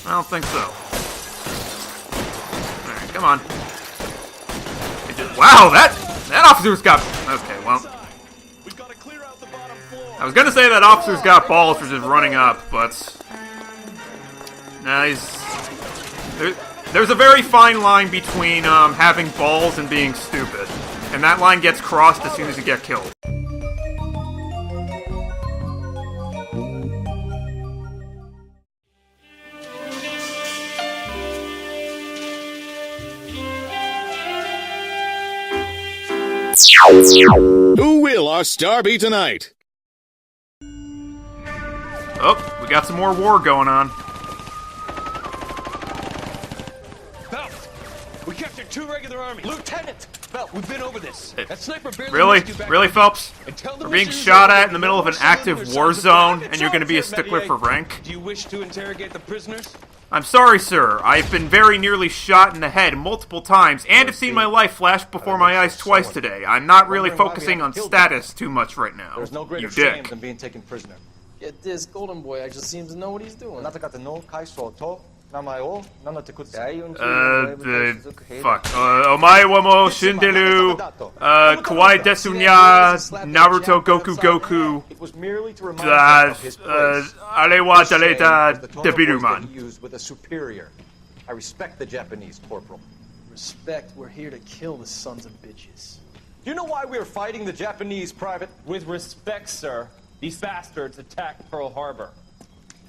I don't think so. Alright, come on. Wow, that officer's got... Okay, well... I was gonna say that officer's got balls for just running up, but... Nah, there's a very fine line between having balls and being stupid. And that line gets crossed as soon as you get killed. Who will our star be tonight? Oh, we got some more war going on. Phelps, we captured 2 regular armies. Lieutenant! Phelps, we've been over this. That sniper barely Really? missed you back Really, then. Phelps? We're being shot at in the middle of an active war zone, and you're gonna be a stickler for rank? Do you wish to interrogate the prisoners? I'm sorry, sir. I've been very nearly shot in the head multiple times, and have seen my life flash before my eyes twice today. I'm not really focusing on status too much right now. There's no greater You shame dick. than being taken prisoner. Yeah, this golden boy actually seems to know what he's doing. Fuck. Omae wa mo shindelu, kawaii desu nya, Naruto Goku Goku, It was merely to remind him of his place. ale wa This shame daleta is the tone of voice that debiruman. he used with a superior. I respect the Japanese, Corporal. Respect, we're here to kill the sons of bitches. Do you know why we are fighting the Japanese, Private? With respect, sir, these bastards attacked Pearl Harbor.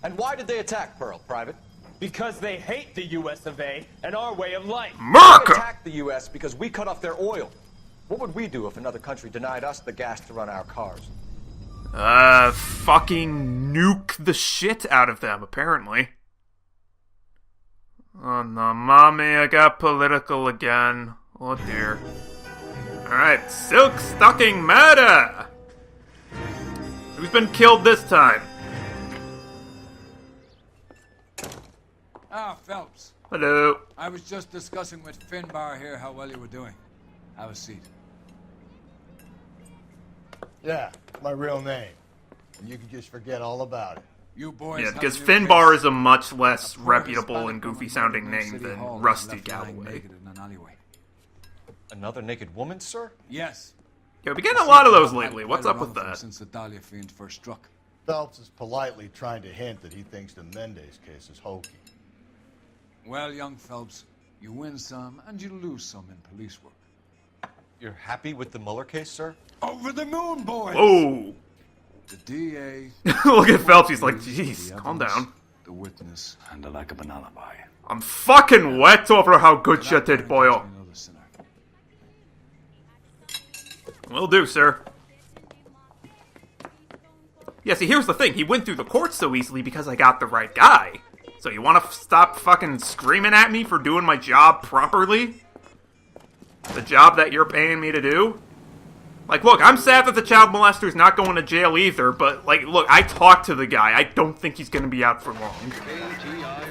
And why did they attack Pearl, Private? Because they hate the US of A and our way of life. They America! attacked the U.S. because we cut off their oil. What would we do if another country denied us the gas to run our cars? Fucking nuke the shit out of them, apparently. Oh no, mommy, I got political again. Oh dear. Alright, Silk Stocking Murder! Who's been killed this time? Ah, Phelps. Hello. I was just discussing with Finbar here how well you were doing. Have a seat. Yeah, my real name. And you can just forget all about it. You boys Yeah, have because a new Finbar case. is a much less A poor reputable Hispanic and goofy woman sounding in New name City than Hall was Rusty left lying Galloway. naked in an alleyway. Another naked woman, sir? Yes. Yeah, we're getting a lot of those lately. What's up with that? Since the Dahlia fiend first struck. Phelps is politely trying to hint that he thinks the Mendez case is hokey. Well, young Phelps, you win some and you lose some in police work. You're happy with the Mueller case, sir? Over the moon, boys! Oh! The DA... Look at Phelps, he's like, jeez, the calm evidence, down. The witness, and the lack of an alibi. I'm fucking wet over how good you did, boyo. Will do, sir. Yeah, see, here's the thing. He went through the courts so easily because I got the right guy. So you want to stop fucking screaming at me for doing my job properly? The job that you're paying me to do? Like, look, I'm sad that the child molester's not going to jail either, but, like, look, I talked to the guy. I don't think he's going to be out for long.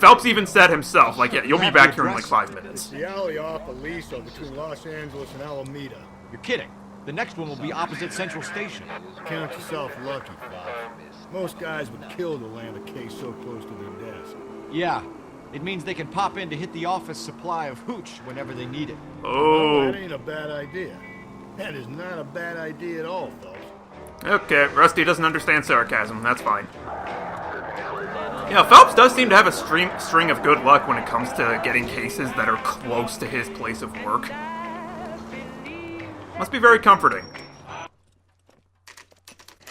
Phelps even said himself, like, yeah, you'll be back here in, like, 5 minutes. The alley off Aliso between Los Angeles and Alameda. You're kidding. The next one will be opposite Central Station. Count yourself lucky, Bob. Most guys would kill to land a case so close to their desk. Yeah. It means they can pop in to hit the office supply of hooch whenever they need it. Oh. That ain't a bad idea. That is not a bad idea at all, Phelps. Okay, Rusty doesn't understand sarcasm. That's fine. Yeah, Phelps does seem to have a string of good luck when it comes to getting cases that are close to his place of work. Must be very comforting.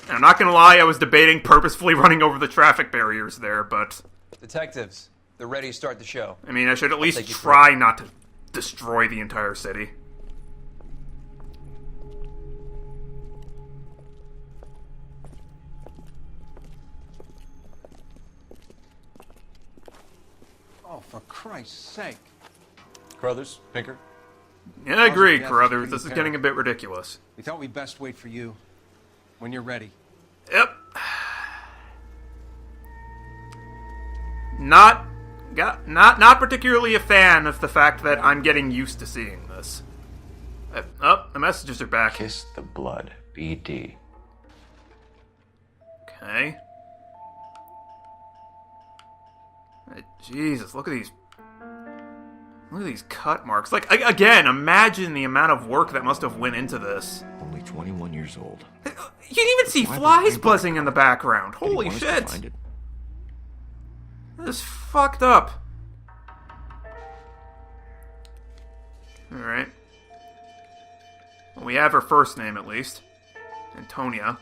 And I'm not gonna lie, I was debating purposefully running over the traffic barriers there, but... Detectives, they're ready to start the show. I mean, I should at least try not to destroy the entire city. Oh, for Christ's sake. Carruthers, Pinker? Yeah, I agree, Carruthers. This is getting a bit ridiculous. We thought we'd best wait for you. When you're ready. Yep. Not particularly a fan of the fact that I'm getting used to seeing this. Oh, the messages are back. Kiss the blood, BD. Okay. Jesus, look at these. Look at these cut marks. Like, again, imagine the amount of work that must have went into this. Only 21 years old. You can even see flies buzzing in the background. Holy shit. This is fucked up. Alright. Well, we have her first name, at least. Antonia.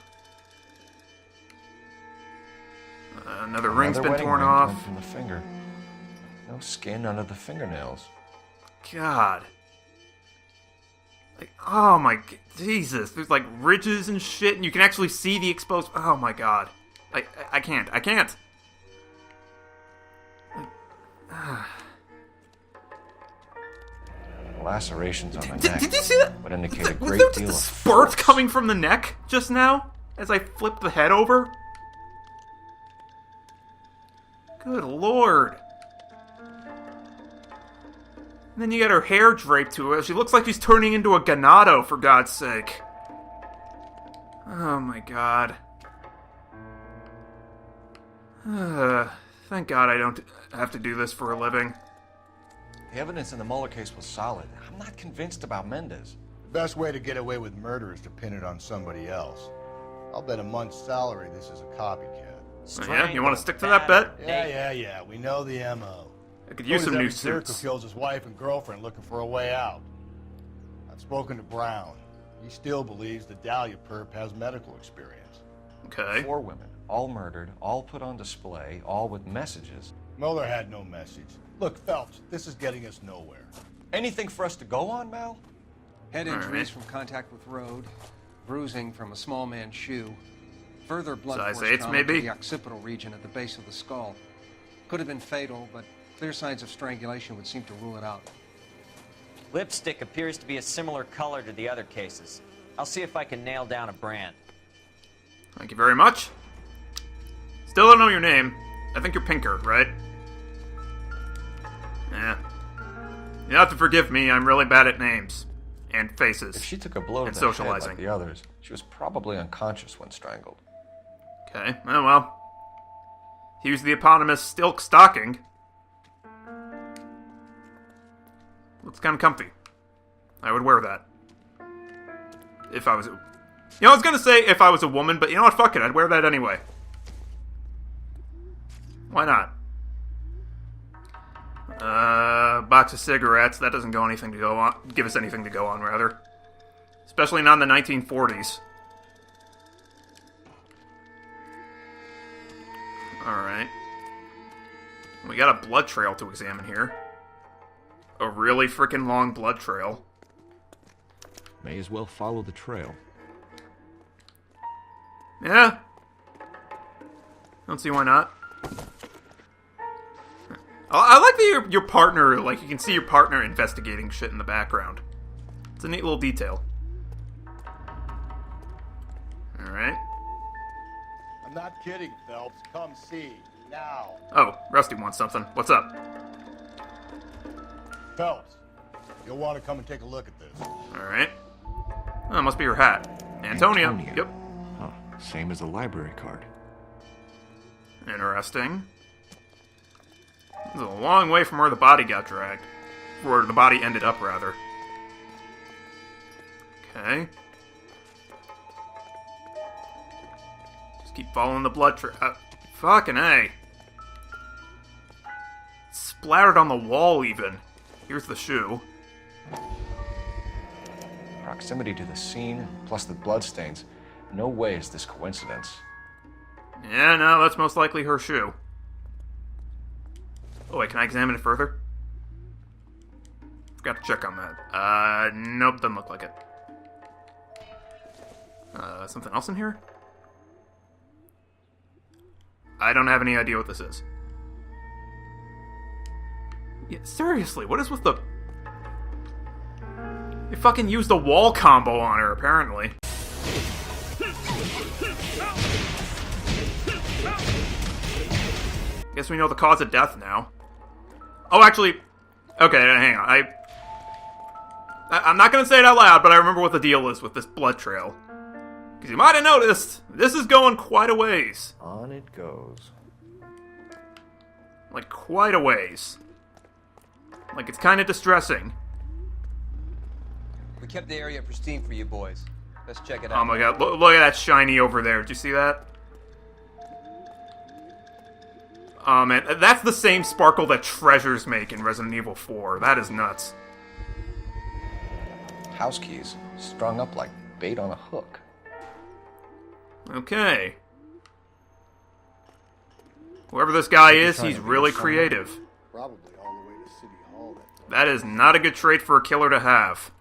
Another ring's been torn off. From the finger. No skin under the fingernails. God. Like, oh my... Jesus. There's, like, ridges and shit, and you can actually see the exposed... Oh my god. I can't. I can't. Lacerations on the neck. Did you see that? Would indicate a Was great there deal of spurts force. coming from the neck just now? As I flipped the head over? Good lord. And then you get her hair draped to her. She looks like she's turning into a ganado, for God's sake. Oh my god. Thank God I don't have to do this for a living. The evidence in the Mueller case was solid. I'm not convinced about Mendez. The best way to get away with murder is to pin it on somebody else. I'll bet a month's salary this is a copycat. Oh, yeah? You want to stick to that bet? Yeah. We know the M.O. I could use some new Americo suits. kills his wife and girlfriend looking for a way out. I've spoken to Brown. He still believes the Dahlia perp has medical experience. Okay. 4 women, all murdered, all put on display, all with messages. Mueller had no message. Look, Phelps, this is getting us nowhere. Anything for us to go on, Mal? Head injuries from contact with road, bruising from a small man's shoe, further blood Size force 8s, trauma maybe? to the occipital region at the base of the skull. Could have been fatal, but clear signs of strangulation would seem to rule it out. Lipstick appears to be a similar color to the other cases. I'll see if I can nail down a brand. Thank you very much. Still don't know your name. I think you're Pinker, right? Yeah. You have to forgive me, I'm really bad at names. And faces. If she took a blow to and the socializing. head like the others, she was probably unconscious when strangled. Okay, oh well. Here's the eponymous silk stocking. Looks kind of comfy. I would wear that. If I was... I was gonna say if I was a woman, but you know what? Fuck it, I'd wear that anyway. Why not? Box of cigarettes. That doesn't go anything to go on. Give us anything to go on, rather. Especially not in the 1940s. Alright. We got a blood trail to examine here. A really freaking long blood trail. May as well follow the trail. Yeah. Don't see why not. I like that your partner, like, you can see your partner investigating shit in the background. It's a neat little detail. Alright. I'm not kidding, Phelps. Come see. Now. Oh, Rusty wants something. What's up? Phelps, you'll want to come and take a look at this. Alright. Oh, it must be her hat. Antonia. Yep. Huh. Same as the library card. Interesting. This is a long way from where the body got dragged. Where the body ended up, rather. Okay. Just keep following the blood trail. Fucking A. Splattered on the wall, even. Here's the shoe. Proximity to the scene, plus the bloodstains. No way is this coincidence. Yeah, no, that's most likely her shoe. Oh, wait, can I examine it further? Forgot to check on that. Nope, doesn't look like it. Something else in here? I don't have any idea what this is. Yeah, seriously, what is with the... They fucking used a wall combo on her, apparently. Guess we know the cause of death now. Oh, actually... Okay, hang on. I'm not gonna say it out loud, but I remember what the deal is with this blood trail. Because you might have noticed, this is going quite a ways. On it goes. Like, quite a ways. Like, it's kind of distressing. We kept the area pristine for you boys. Let's check it out. Oh my god, look at that shiny over there. Did you see that? Oh man, that's the same sparkle that treasures make in Resident Evil 4. That is nuts. House keys, strung up like bait on a hook. Okay. Whoever this guy is, he's really creative. Probably all the way to City Hall. That is not a good trait for a killer to have.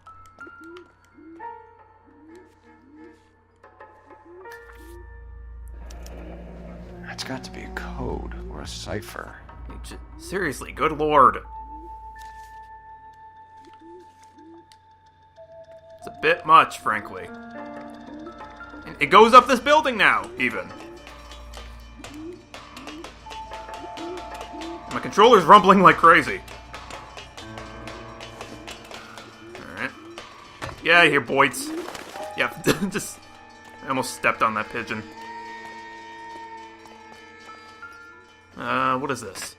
That's got to be a code or a cipher. Seriously, good lord. It's a bit much, frankly. And it goes up this building now, even. My controller's rumbling like crazy. Alright. Get out of here, boys. Yeah, just... I almost stepped on that pigeon. What is this?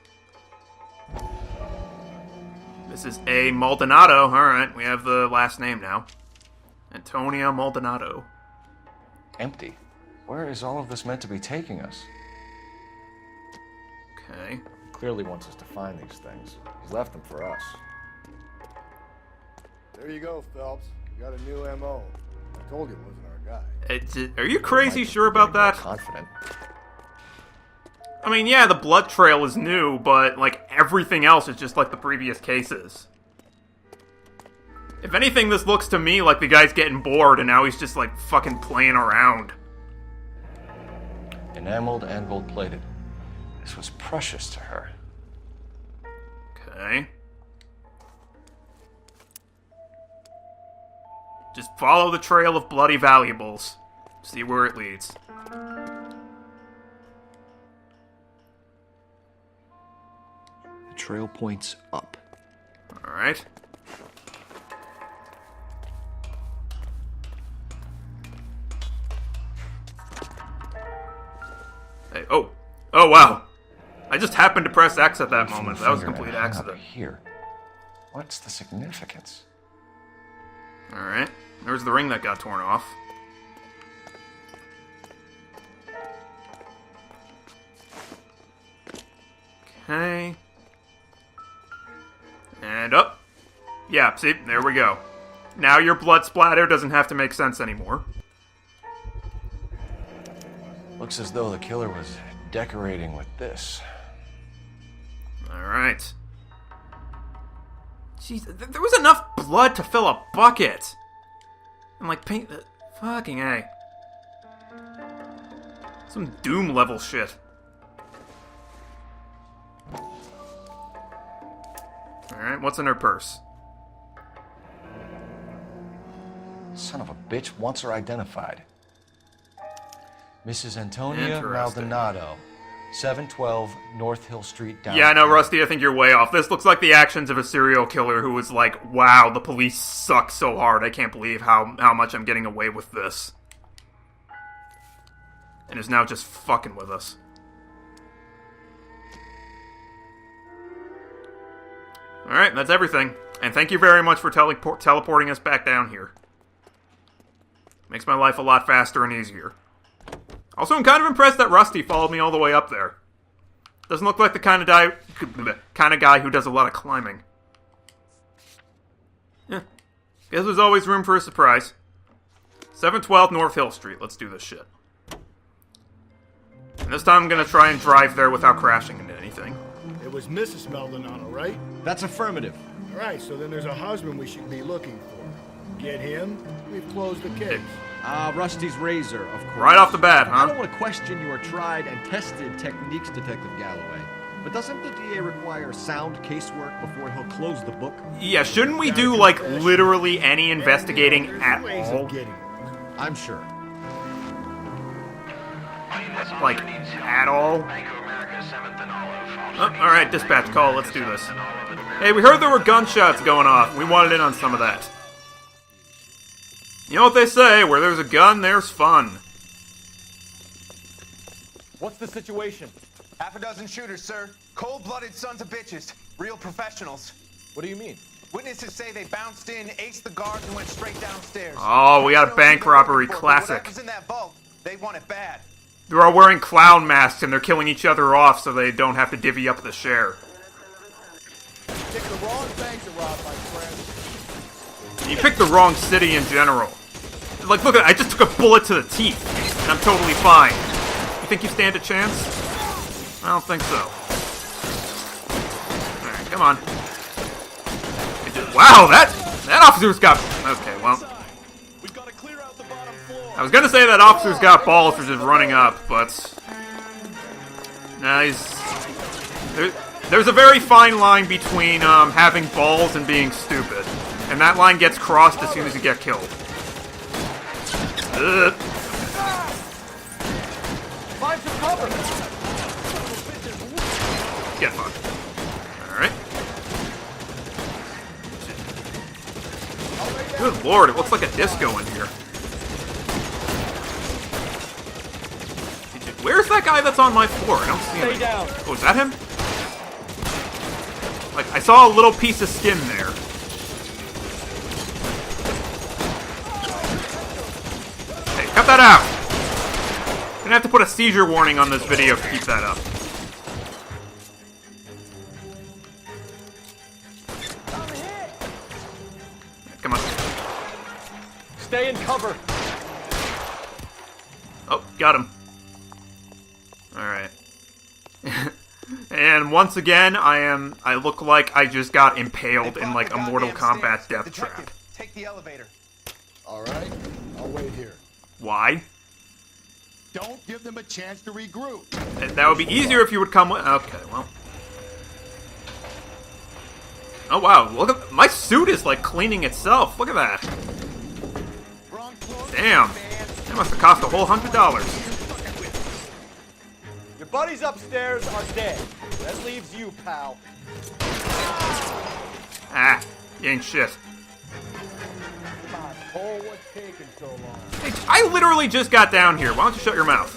This is a Maldonado. Alright, we have the last name now. Antonia Maldonado. Empty. Where is all of this meant to be taking us? Okay. He clearly wants us to find these things. He's left them for us. There you go, Phelps. You got a new M.O. I told you it wasn't our guy. Are you crazy sure about that? Confident. I mean, yeah, the blood trail is new, but, like, everything else is just like the previous cases. If anything, this looks to me like the guy's getting bored and now he's just, like, fucking playing around. Enameled and gold-plated. This was precious to her. Okay. Just follow the trail of bloody valuables. See where it leads. The trail points up. Alright. Hey, oh. Oh, wow. I just happened to press X at that moment. That was a complete accident. Here. What's the significance? Alright. There's the ring that got torn off. Okay. And up. Yeah, see? There we go. Now your blood splatter doesn't have to make sense anymore. Looks as though the killer was decorating with this. Alright. Jeez, there was enough blood to fill a bucket! And like paint the... Fucking A. Some Doom level shit. Alright, what's in her purse? Son of a bitch wants her identified. Mrs. Antonia Interesting. Maldonado, 712 North Hill Street, downtown. Yeah, no, Rusty, I think you're way off. This looks like the actions of a serial killer who was like, wow, the police suck so hard, I can't believe how much I'm getting away with this. And is now just fucking with us. Alright, that's everything. And thank you very much for teleporting us back down here. Makes my life a lot faster and easier. Also, I'm kind of impressed that Rusty followed me all the way up there. Doesn't look like the kind of guy who does a lot of climbing. Yeah. Guess there's always room for a surprise. 712 North Hill Street. Let's do this shit. And this time I'm gonna try and drive there without crashing into anything. It was Mrs. Maldonado, right? That's affirmative. All right, so then there's a husband we should be looking for. Get him, we've closed the case. Rusty's razor, of course. Right off the bat, huh? I don't want to question your tried and tested techniques, Detective Galloway. But doesn't the DA require sound casework before he'll close the book? Yeah, shouldn't we do, like, literally any investigating at all? I'm sure. Like, at all? Oh, alright, dispatch call, let's do this. Hey, we heard there were gunshots going off. We wanted in on some of that. You know what they say, where there's a gun, there's fun. What's the situation? Half a dozen shooters, sir. Cold-blooded sons of bitches. Real professionals. What do you mean? Witnesses say they bounced in, aced the guards, and went straight downstairs. Oh, we got a bank robbery classic. Whatever's in that vault, they want it bad. They're all wearing clown masks and they're killing each other off so they don't have to divvy up the share. Pick the wrong bank to rob, my friend. You picked the wrong city in general. Like, look, I just took a bullet to the teeth, and I'm totally fine. You think you stand a chance? I don't think so. Alright, come on. Wow, that officer's got... Okay, well... I was gonna say that officer's got balls for just running up, but... Nah, there's a very fine line between having balls and being stupid. And that line gets crossed as soon as you get killed. Ugh. Find some cover! Get fucked. Alright. Good lord, it looks like a disco in here. Where's that guy that's on my floor? I don't see him. Stay down. Oh, is that him? Like, I saw a little piece of skin there. Hey, cut that out! Gonna have to put a seizure warning on this video to keep that up. Come on. Stay in cover. Oh, got him. Alright. And once again, I look like I just got impaled in like a Mortal Kombat death trap. Take the elevator. All right, I'll wait here. Why? Don't give them a chance to regroup. That would be easier if you would come with... Okay, well... Oh wow, look at... My suit is like cleaning itself. Look at that. Damn. That must have cost a whole $100. Your buddies upstairs are dead. That leaves you, pal. Ah, you ain't shit. Come on, Cole, what's taking so long? Hey, I literally just got down here. Why don't you shut your mouth?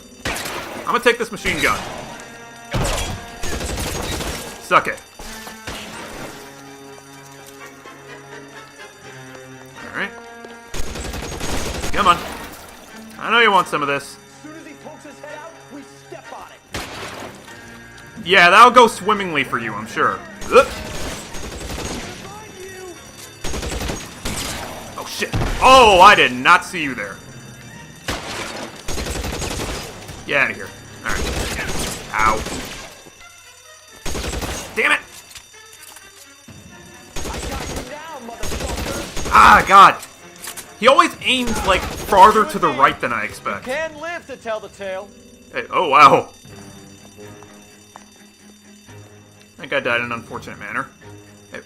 I'm gonna take this machine gun. Suck it. Alright. Come on. I know you want some of this. As soon as he pokes his head out, we step on it. Yeah, that'll go swimmingly for you, I'm sure. Ugh. Oh, shit. Oh, I did not see you there. Get out of here. Alright. Ow. Damn it! I got you now, motherfucker. Ah, God. He always aims, like, farther to the right than I expect. Can live to tell the tale. Hey, oh, wow. That guy died in an unfortunate manner. Hey,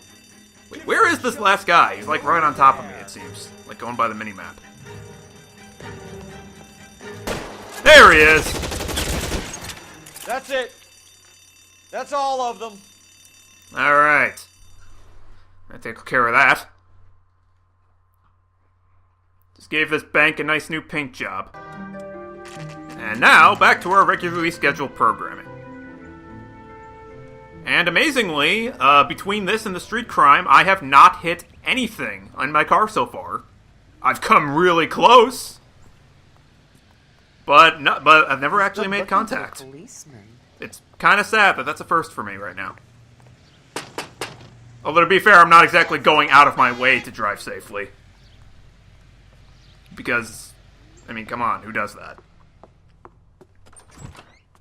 wait, where is this last guy? He's, like, right on top of me, it seems. Like, going by the mini-map. There he is! That's it. That's all of them. Alright. I take care of that. Just gave this bank a nice new paint job. And now, back to our regularly scheduled programming. And amazingly, between this and the street crime, I have not hit anything on my car so far. I've come really close. But I've never actually made contact. It's kind of sad, but that's a first for me right now. Although, to be fair, I'm not exactly going out of my way to drive safely. Because, I mean, come on, who does that?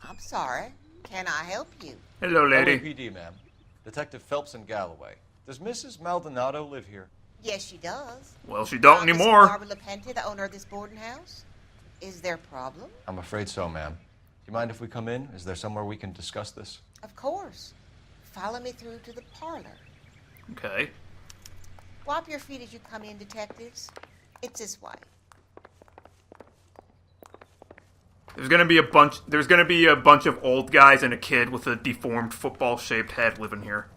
I'm sorry. Can I help you? Hello, lady. LAPD, ma'am. Detective Phelps and Galloway. Does Mrs. Maldonado live here? Yes, she does. Well, she don't anymore. Barbara LaPente, the owner of this boarding house. Is there a problem? I'm afraid so, ma'am. Do you mind if we come in? Is there somewhere we can discuss this? Of course. Follow me through to the parlor. Okay. Wipe your feet as you come in, detectives. It's this way. There's gonna be a bunch of old guys and a kid with a deformed football-shaped head living here.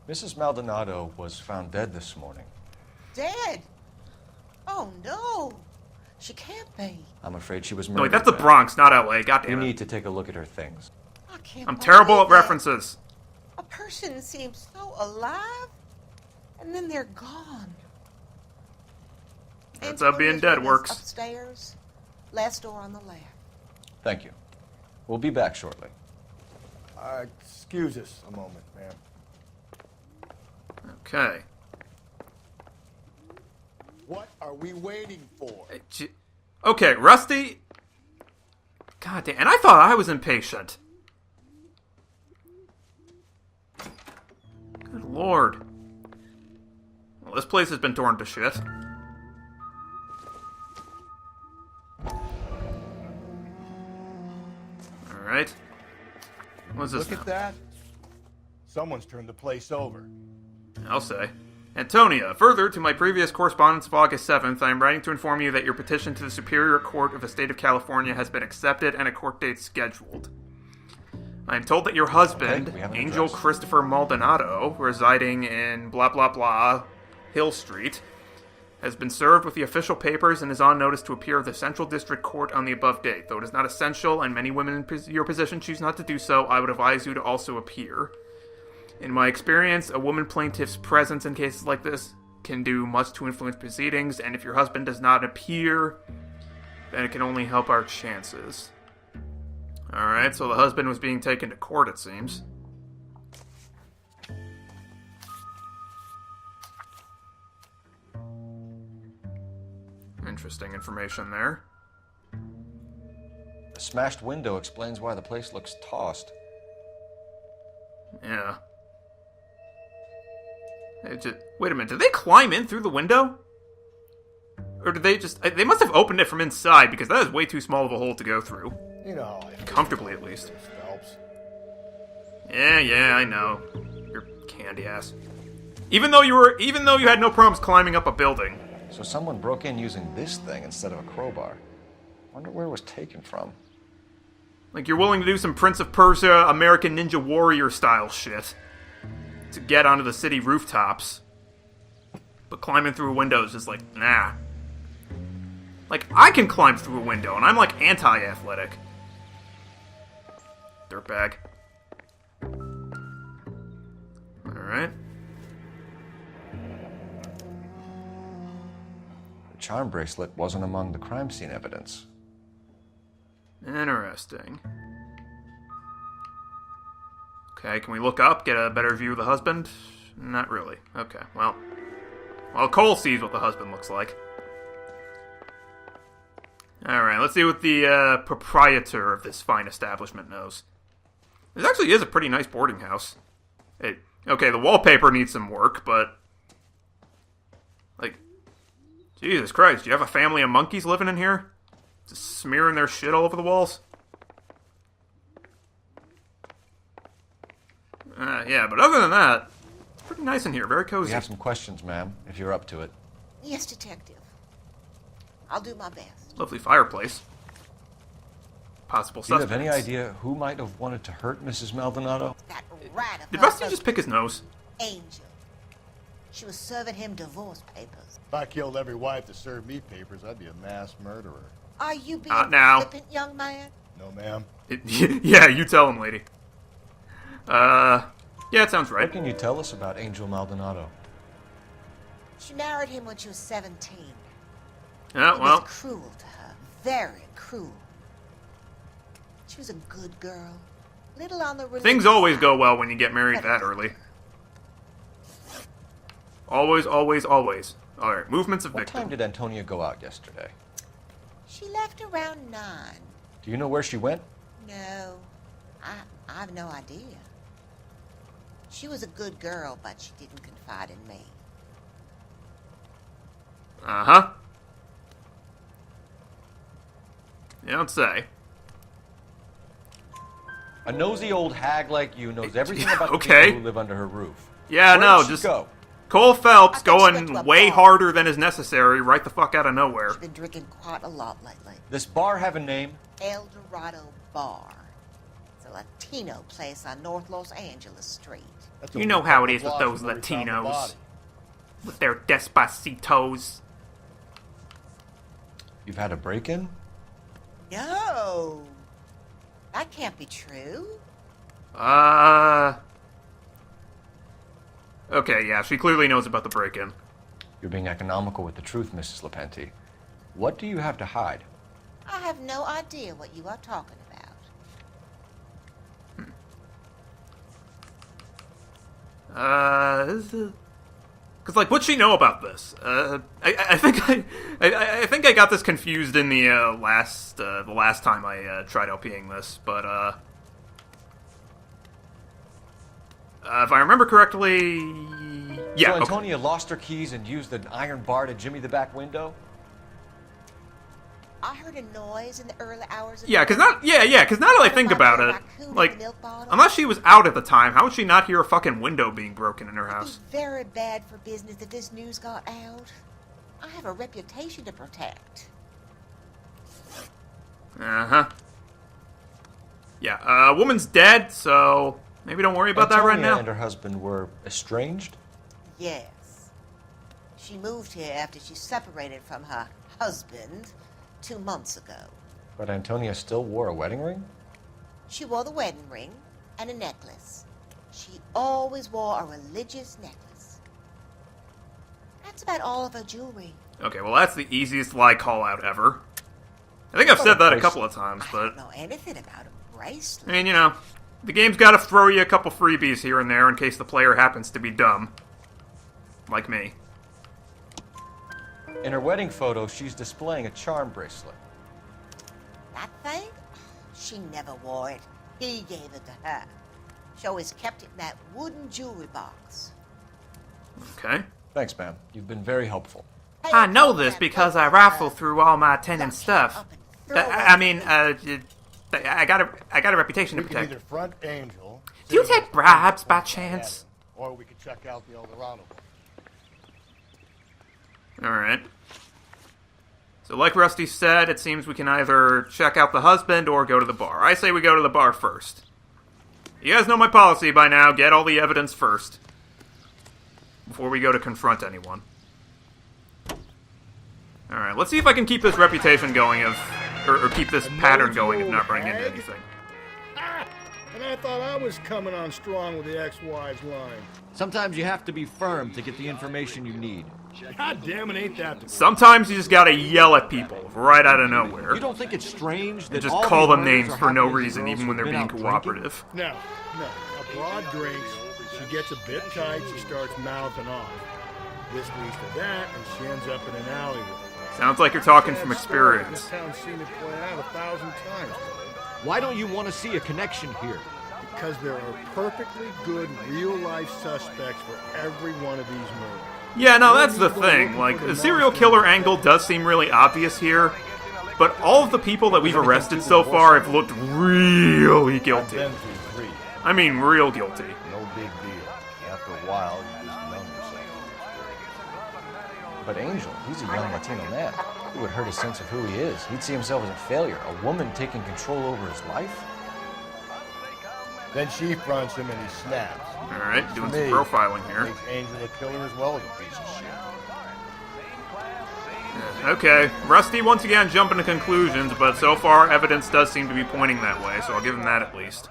Mrs. Maldonado was found dead this morning. Dead? Oh, no. She can't be. I'm afraid she was murdered. No, wait, that's the Bronx, not LA. Goddamn it. We need to take a look at her things. I can't I'm terrible at believe it. references. A person seems so alive, and then they're gone. That's how being Antonia's dead room is works. Upstairs, last door on the left. Thank you. We'll be back shortly. Excuse us a moment, ma'am. Okay. What are we waiting for? Okay, Rusty. God damn, and I thought I was impatient. Good lord. Well, this place has been torn to shit. Alright. What's this Look now? at that. Someone's turned the place over. I'll say. Antonia, further to my previous correspondence of August 7th, I am writing to inform you that your petition to the Superior Court of the State of California has been accepted and a court date scheduled. I am told that your husband, Angel Christopher Maldonado, residing in blah blah blah, Hill Street, has been served with the official papers and is on notice to appear at the Central District Court on the above date. Though it is not essential, and many women in your position choose not to do so, I would advise you to also appear. In my experience, a woman plaintiff's presence in cases like this can do much to influence proceedings, and if your husband does not appear, then it can only help our chances. Alright, so the husband was being taken to court, it seems. Interesting information there. The smashed window explains why the place looks tossed. Yeah. Wait a minute, did they climb in through the window? Or did they just... They must have opened it from inside, because that is way too small of a hole to go through. You know how I feel. Comfortably, at least. Phelps. Yeah, I know. You're candy ass. Even though you had no problems climbing up a building. So someone broke in using this thing instead of a crowbar. Wonder where it was taken from. Like, you're willing to do some Prince of Persia, American Ninja Warrior style shit to get onto the city rooftops. But climbing through a window is just like, nah. Like, I can climb through a window, and I'm like anti-athletic. Dirtbag. Alright. The charm bracelet wasn't among the crime scene evidence. Interesting. Okay, can we look up, get a better view of the husband? Not really. Okay, well, Cole sees what the husband looks like. Alright, let's see what the proprietor of this fine establishment knows. This actually is a pretty nice boarding house. Okay, the wallpaper needs some work, but... Like, Jesus Christ, do you have a family of monkeys living in here? Just smearing their shit all over the walls? Yeah, but other than that, it's pretty nice in here, very cozy. We have some questions, ma'am, if you're up to it. Yes, Detective. I'll do my best. Lovely fireplace. Possible Do you suspects. have any idea who might have wanted to hurt Mrs. Maldonado? That rat of Did her Rusty just pick his nose? Angel. She was serving him divorce papers. If I killed every wife to serve me papers, I'd be a mass murderer. Are you being Not now. flippant, young man? No, ma'am. Yeah, you tell him, lady. Yeah, it sounds right. What can you tell us about Angel Maldonado? She married him when she was 17. Yeah, He well. was cruel to her. Very cruel. She was a good girl. Little on the religious Things always side. go well when you get married that early. Always, always, always. Alright, movements of What victim. time did Antonia go out yesterday? She left around 9. Do you know where she went? No, I have no idea. She was a good girl, but she didn't confide in me. Uh-huh. You don't say. A nosy old hag like you knows everything about Okay. the people who live under her roof. Yeah, Where no, did she just go? Cole Phelps I think she went to going a way bar. harder than is necessary right the fuck out of nowhere. She's been drinking quite a lot lately. This bar have a name? El Dorado Bar. It's a Latino place on North Los Angeles Street. That's You only know a how couple it is with blocks those from where we found the Latinos. body. With their despacitos. You've had a break-in? No, that can't be true. Okay, yeah, she clearly knows about the break-in. You're being economical with the truth, Mrs. Lepenti. What do you have to hide? I have no idea what you are talking about. Cause like, what'd she know about this? I think I got this confused in the last time I tried LPing this, but if I remember correctly, yeah. So Antonia lost her keys and used an iron bar to jimmy the back window? I heard a noise in the early hours of Yeah, cause now that I think about it, like, unless she was out at the time, how would she not hear a fucking window being broken in her house? It'd be very bad for business if this news got out. I have a reputation to protect. Uh-huh. Yeah, a woman's dead, so maybe don't worry about that right now. Antonia and her husband were estranged? Yes. She moved here after she separated from her husband 2 months ago. But Antonia still wore a wedding ring? She wore the wedding ring and a necklace. She always wore a religious necklace. That's about all of her jewelry. Okay, well that's the easiest lie call-out ever. I think I've said that a couple of times, but... I don't know anything about a bracelet. I mean, you know, the game's gotta throw you a couple freebies here and there in case the player happens to be dumb. Like me. In her wedding photo, she's displaying a charm bracelet. That thing? She never wore it. He gave it to her. She always kept it in that wooden jewelry box. Okay. Thanks, ma'am. You've been very helpful. I know this because I rifle through all my tenant stuff. I got a reputation to We can protect. either front Angel... Do you take bribes by chance? Or we could check out the Eldorado. Alright. So like Rusty said, it seems we can either check out the husband or go to the bar. I say we go to the bar first. You guys know my policy by now. Get all the evidence first. Before we go to confront anyone. Alright, let's see if I can keep this reputation going of... Or keep this pattern going of not running into anything. And I thought I was coming on strong with the ex-wife's line. Sometimes you have to be firm to get the information you need. God damn it, ain't that the... Sometimes you just gotta yell at people right out of nowhere. You don't think it's strange that and just all call these them murders names are for no happening to reason, girls even when they're who've being been out drinking? cooperative. No. A broad drinks, she gets a bit tight, she starts mouthing off. This leads to that, and she ends up in an alley with it. Sounds like you're talking from experience. This town's seen it play out 1,000 times. Why don't you want to see a connection here? Because there are perfectly good real-life suspects for every one of these murders. Yeah, no, that's the thing. Like, the serial killer angle does seem really obvious here, but all of the people that we've arrested so far have looked really guilty. I mean, real guilty. No big deal. After a while, you just numb yourself. But Angel, he's a young Latino man. It would hurt his sense of who he is. He'd see himself as a failure. A woman taking control over his life? Then she fronts him and he snaps. Alright, doing some Me, profiling here. Makes Angel a killer as well as a piece of shit. Okay, Rusty once again jumping to conclusions, but so far evidence does seem to be pointing that way, so I'll give him that at least.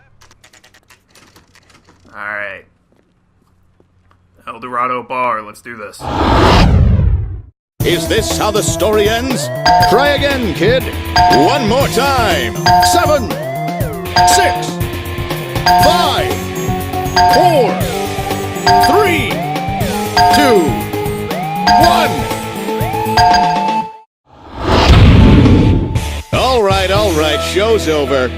Alright. Eldorado Bar, let's do this. Is this how the story ends? Try again, kid. One more time. 7, 6, 5, 4, 3, 2, 1. All right, show's over.